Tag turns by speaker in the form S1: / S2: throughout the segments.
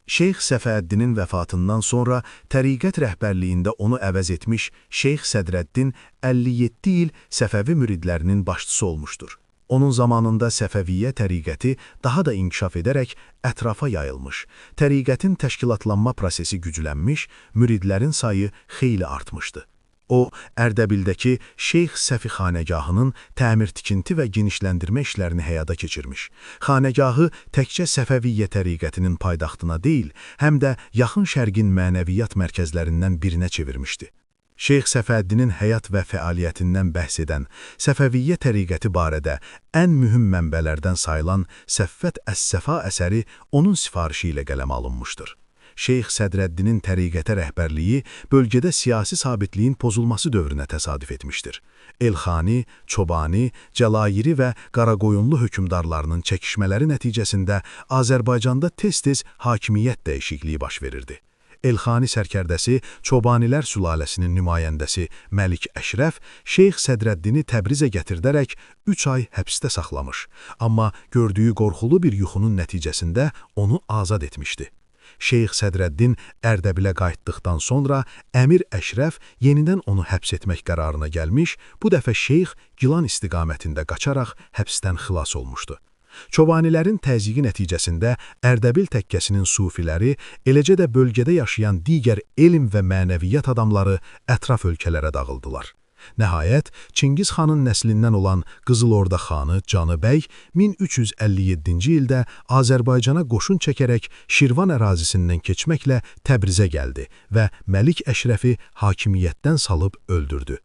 S1: Şeyx Səfəddinin vəfatından sonra təriqət rəhbərliyində onu əvəz etmiş Şeyx Sədrəddin 57 il Səfəvi müridlərinin başçısı olmuşdur. Onun zamanında Səfəviyyə təriqəti daha da inkişaf edərək ətrafa yayılmış, təriqətin təşkilatlanma prosesi güclənmiş, müridlərin sayı xeyli artmışdı. O, Ərdəbildəki Şeyx Səfi xanəgahının təmir-tikinti və genişləndirmə işlərini həyata keçirmiş. Xanəgahı təkcə Səfəviyyə təriqətinin paytaxtına deyil, həm də yaxın şərqin mənəviyyat mərkəzlərindən birinə çevirmişdi. Şeyx Səfəddinin həyat və fəaliyyətindən bəhs edən Səfəviyyə təriqəti barədə ən mühüm mənbələrdən sayılan Səffət Əs-Səfa əsəri onun sifarişi ilə qələmə alınmışdır. Şeyx Sədrəddinin təriqətə rəhbərliyi bölgədə siyasi sabitliyin pozulması dövrünə təsadüf etmişdir. Elxani, Çobani, Cəlairi və Qaraqoyunlu hökmdarlarının çəkişmələri nəticəsində Azərbaycanda tez-tez hakimiyyət dəyişikliyi baş verirdi. Elxani sərkərdəsi, Çobanilər sülaləsinin nümayəndəsi Məlik Əşrəf Şeyx Sədrəddini Təbrizə gətirdərək 3 ay həbsdə saxlamış, amma gördüyü qorxulu bir yuxunun nəticəsində onu azad etmişdi. Şeyx Sədrəddin Ərdəbilə qayıtdıqdan sonra Əmir Əşrəf yenidən onu həbs etmək qərarına gəlmiş, bu dəfə Şeyx Gilan istiqamətində qaçaraq həbsdən xilas olmuşdu. Çobanilərin təzyiqi nəticəsində Ərdəbil təkkəsinin sufiləri, eləcə də bölgədə yaşayan digər elm və mənəviyyat adamları ətraf ölkələrə dağıldılar. Nəhayət, Çingiz xanın nəslindən olan Qızıl Orda xanı Canı bəy 1357-ci ildə Azərbaycana qoşun çəkərək Şirvan ərazisindən keçməklə Təbrizə gəldi və Məlik Əşrəfi hakimiyyətdən salıb öldürdü.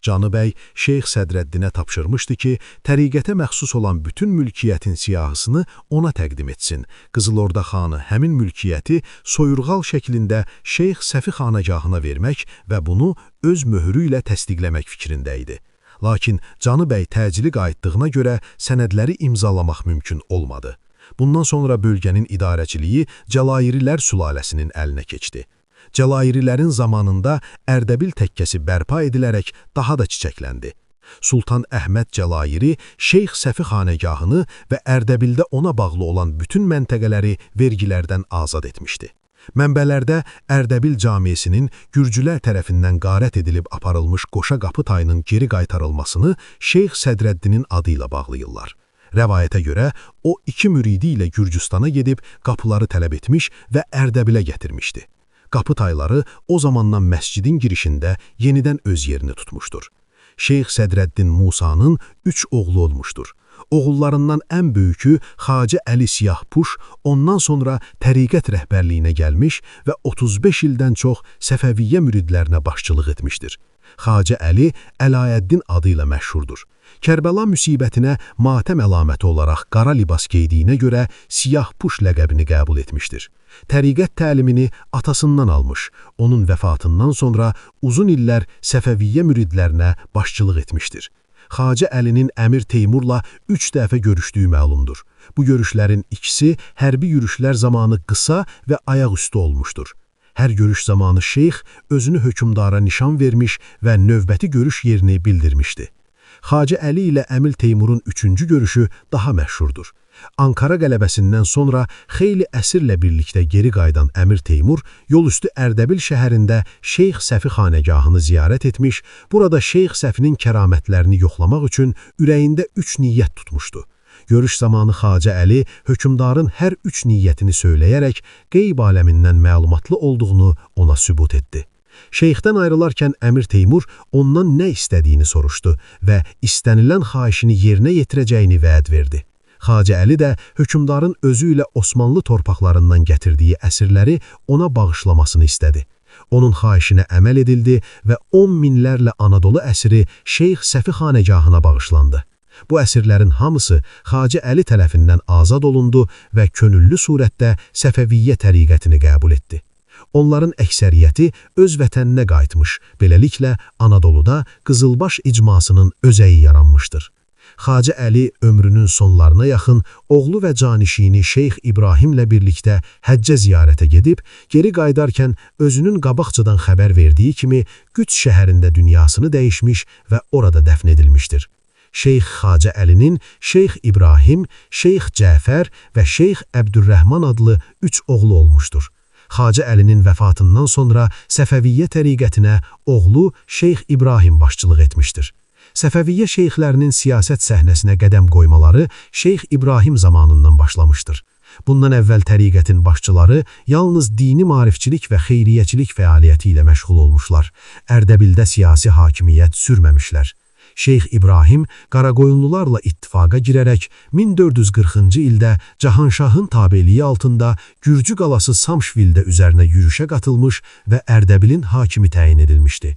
S1: Canı bəy Şeyx Sədrəddinə tapşırmışdı ki, təriqətə məxsus olan bütün mülkiyyətin siyahısını ona təqdim etsin. Qızıl Orda xanı həmin mülkiyyəti soyurğal şəklində Şeyx Səfi xanəgahına vermək və bunu öz möhürü ilə təsdiqləmək fikrində idi. Lakin Canı bəy təcili qayıtdığına görə sənədləri imzalamaq mümkün olmadı. Bundan sonra bölgənin idarəçiliyi Cəlairilər sülaləsinin əlinə keçdi. Cəlairilərin zamanında Ərdəbil təkkəsi bərpa edilərək daha da çiçəkləndi. Sultan Əhməd Cəlairi Şeyx Səfi xanəgahını və Ərdəbildə ona bağlı olan bütün məntəqələri vergilərdən azad etmişdi. Mənbələrdə Ərdəbil camisinin Gürcülər tərəfindən qarət edilib aparılmış Qoşa Qapı tayının geri qaytarılmasını Şeyx Sədrəddinin adı ilə bağlayırlar. Rəvayətə görə, o 2 müridi ilə Gürcüstana gedib qapıları tələb etmiş və Ərdəbilə gətirmişdi. Qapı tayları o zamandan məscidin girişində yenidən öz yerini tutmuşdur. Şeyx Sədrəddin Musanın 3 oğlu olmuşdur. Oğullarından ən böyükü Xacə Əli Siyahpuş, ondan sonra təriqət rəhbərliyinə gəlmiş və 35 ildən çox Səfəviyyə müridlərinə başçılıq etmişdir. Xacə Əli Əlayəddin adı ilə məşhurdur. Kərbəla müsibətinə matəm əlaməti olaraq qara libas geydiyinə görə Siyahpuş ləqəbini qəbul etmişdir. Təriqət təlimini atasından almış, onun vəfatından sonra uzun illər Səfəviyyə müridlərinə başçılıq etmişdir. Xacə Əlinin Əmir Teymurla 3 dəfə görüşdüyü məlumdur. Bu görüşlərin ikisi hərbi yürüşlər zamanı qısa və ayaqüstü olmuşdur. Hər görüş zamanı şeyx özünü hökmdara nişan vermiş və növbəti görüş yerini bildirmişdi. Xacə Əli ilə Əmir Teymurun 3-cü görüşü daha məşhurdur. Ankara qələbəsindən sonra xeyli əsirlə birlikdə geri qayıdan Əmir Teymur yolüstü Ərdəbil şəhərində Şeyx Səfi xanəgahını ziyarət etmiş, burada Şeyx Səfinin kəramətlərini yoxlamaq üçün ürəyində 3 niyyət tutmuşdu. Görüş zamanı Xacə Əli hökmdarın hər 3 niyyətini söyləyərək qeyb aləmindən məlumatlı olduğunu ona sübut etdi. Şeyxdən ayrılarkən Əmir Teymur ondan nə istədiyini soruşdu və istənilən xahişini yerinə yetirəcəyini vəd verdi. Xacə Əli də hökmdarın özü ilə Osmanlı torpaqlarından gətirdiyi əsirləri ona bağışlamasını istədi. Onun xahişinə əməl edildi və 10 minlərlə Anadolu əsiri Şeyx Səfi xanəgahına bağışlandı. Bu əsirlərin hamısı Xacə Əli tərəfindən azad olundu və könüllü surətdə Səfəviyyə təriqətini qəbul etdi. Onların əksəriyyəti öz vətəninə qayıtmış, beləliklə Anadoluda Qızılbaş icmasının özəyi yaranmışdır. Xacə Əli ömrünün sonlarına yaxın oğlu və canişini Şeyx İbrahimlə birlikdə həccə ziyarətə gedib, geri qayıdarkən özünün qabaqcadan xəbər verdiyi kimi Qüds şəhərində dünyasını dəyişmiş və orada dəfn edilmişdir. Şeyx Xacə Əlinin Şeyx İbrahim, Şeyx Cəfər və Şeyx Əbdürrəhman adlı 3 oğlu olmuşdur.
S2: Xacə Əlinin vəfatından sonra Səfəviyyə təriqətinə oğlu Şeyx İbrahim başçılıq etmişdir. Səfəviyyə şeyxlərinin siyasət səhnəsinə qədəm qoymaları Şeyx İbrahim zamanından başlamışdır. Bundan əvvəl təriqətin başçıları yalnız dini maarifçilik və xeyriyyəçilik fəaliyyəti ilə məşğul olmuşlar. Ərdəbildə siyasi hakimiyyət sürməmişlər. Şeyx İbrahim Qaraqoyunlularla ittifaqa girərək 1440-cı ildə Cahanşahın tabeliyi altında Gürcü qalası Samşvildə üzərinə yürüşə qatılmış və Ərdəbilin hakimi təyin edilmişdi.